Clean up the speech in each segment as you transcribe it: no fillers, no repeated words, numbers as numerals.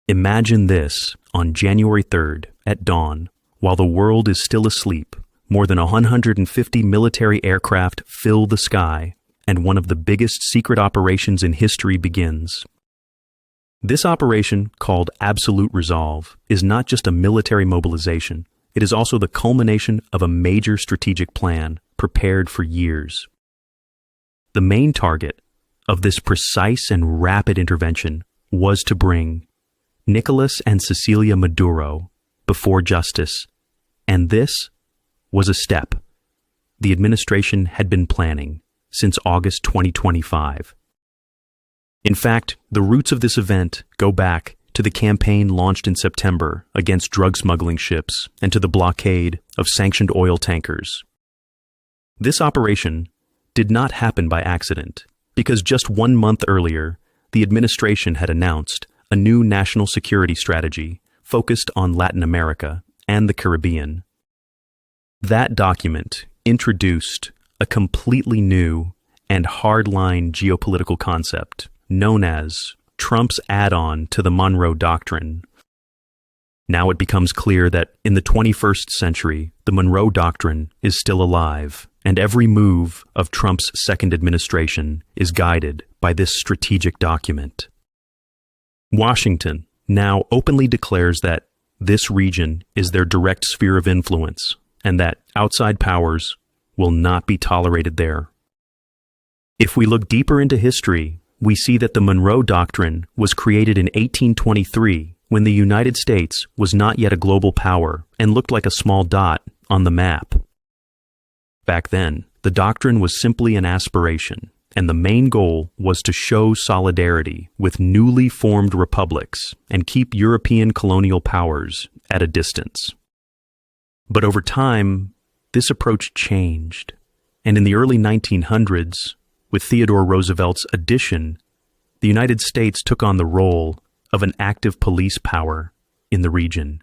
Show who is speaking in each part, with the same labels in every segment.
Speaker 1: Imagine this on January 3rd at dawn, while the world is still asleep. More than 150 military aircraft fill the sky, and one of the biggest secret operations in history begins. This operation, called Absolute Resolve, is not just a military mobilization. It is also the culmination of a major strategic plan prepared for years. The main target of this precise and rapid intervention was to bring Nicolas and Cecilia Maduro before justice, and this was a step the administration had been planning since August 2025. In fact, the roots of this event go back to the campaign launched in September against drug smuggling ships and to the blockade of sanctioned oil tankers. This operation did not happen by accident, because just 1 month earlier, the administration had announced a new national security strategy focused on Latin America and the Caribbean. That document introduced a completely new and hardline geopolitical concept known as Trump's add-on to the Monroe Doctrine. Now it becomes clear that in the 21st century, the Monroe Doctrine is still alive, and every move of Trump's second administration is guided by this strategic document. Washington now openly declares that this region is their direct sphere of influence, and that outside powers will not be tolerated there. If we look deeper into history, we see that the Monroe Doctrine was created in 1823 when the United States was not yet a global power and looked like a small dot on the map. Back then, the doctrine was simply an aspiration, and the main goal was to show solidarity with newly formed republics and keep European colonial powers at a distance. But over time, this approach changed, and in the early 1900s, with Theodore Roosevelt's addition, the United States took on the role of an active police power in the region.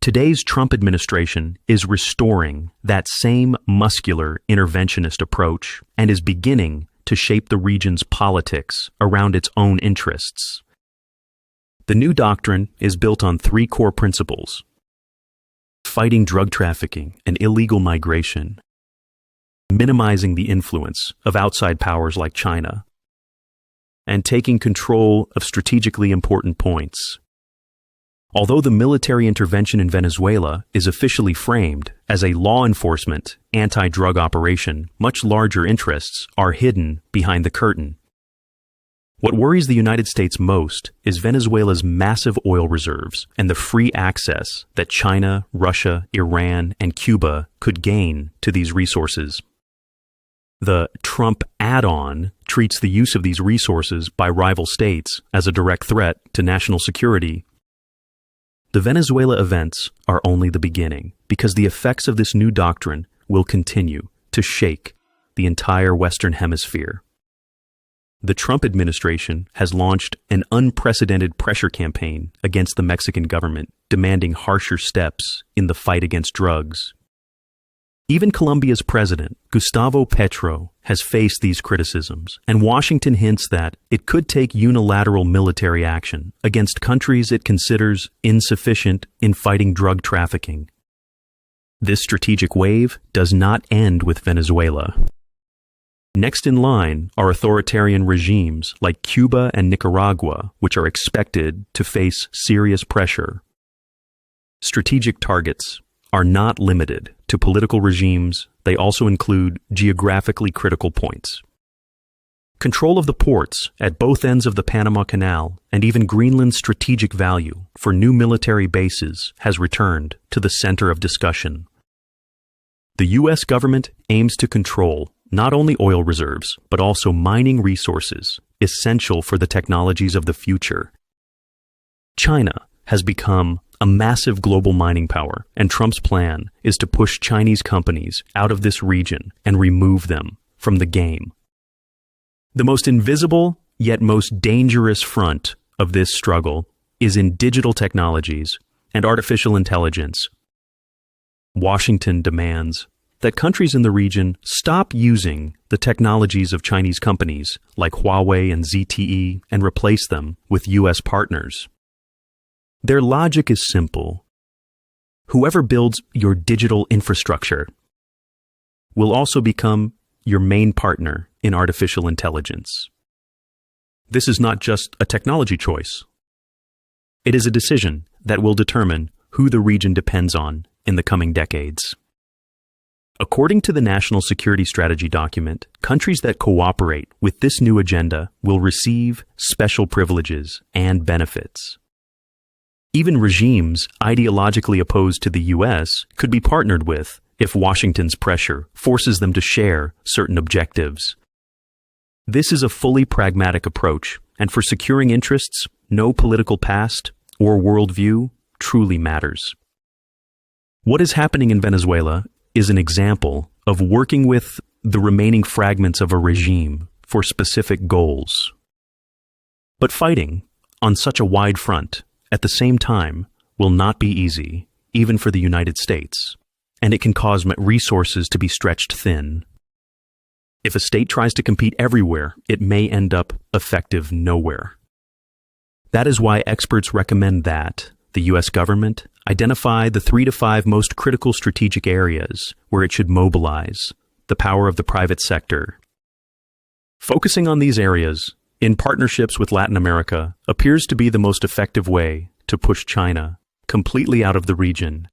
Speaker 1: Today's Trump administration is restoring that same muscular interventionist approach and is beginning to shape the region's politics around its own interests. The new doctrine is built on 3 core principles: fighting drug trafficking and illegal migration, minimizing the influence of outside powers like China, and taking control of strategically important points. Although the military intervention in Venezuela is officially framed as a law enforcement, anti-drug operation, much larger interests are hidden behind the curtain. What worries the United States most is Venezuela's massive oil reserves and the free access that China, Russia, Iran, and Cuba could gain to these resources. The Trump add-on treats the use of these resources by rival states as a direct threat to national security. The Venezuela events are only the beginning, because the effects of this new doctrine will continue to shake the entire Western Hemisphere. The Trump administration has launched an unprecedented pressure campaign against the Mexican government, demanding harsher steps in the fight against drugs. Even Colombia's president, Gustavo Petro, has faced these criticisms, and Washington hints that it could take unilateral military action against countries it considers insufficient in fighting drug trafficking. This strategic wave does not end with Venezuela. Next in line are authoritarian regimes like Cuba and Nicaragua, which are expected to face serious pressure. Strategic targets are not limited to political regimes, they also include geographically critical points. Control of the ports at both ends of the Panama Canal and even Greenland's strategic value for new military bases has returned to the center of discussion. The U.S. government aims to control not only oil reserves, but also mining resources essential for the technologies of the future. China has become a massive global mining power, and Trump's plan is to push Chinese companies out of this region and remove them from the game. The most invisible, yet most dangerous front of this struggle is in digital technologies and artificial intelligence. Washington demands that countries in the region stop using the technologies of Chinese companies like Huawei and ZTE and replace them with U.S. partners. Their logic is simple. Whoever builds your digital infrastructure will also become your main partner in artificial intelligence. This is not just a technology choice. It is a decision that will determine who the region depends on in the coming decades. According to the National Security Strategy document, countries that cooperate with this new agenda will receive special privileges and benefits. Even regimes ideologically opposed to the U.S. could be partnered with if Washington's pressure forces them to share certain objectives. This is a fully pragmatic approach, and for securing interests, no political past or worldview truly matters. What is happening in Venezuela is an example of working with the remaining fragments of a regime for specific goals. But fighting on such a wide front at the same time will not be easy, even for the United States, and it can cause resources to be stretched thin. If a state tries to compete everywhere, it may end up effective nowhere. That is why experts recommend that the U.S. government identify the 3 to 5 most critical strategic areas where it should mobilize the power of the private sector. Focusing on these areas in partnerships with Latin America appears to be the most effective way to push China completely out of the region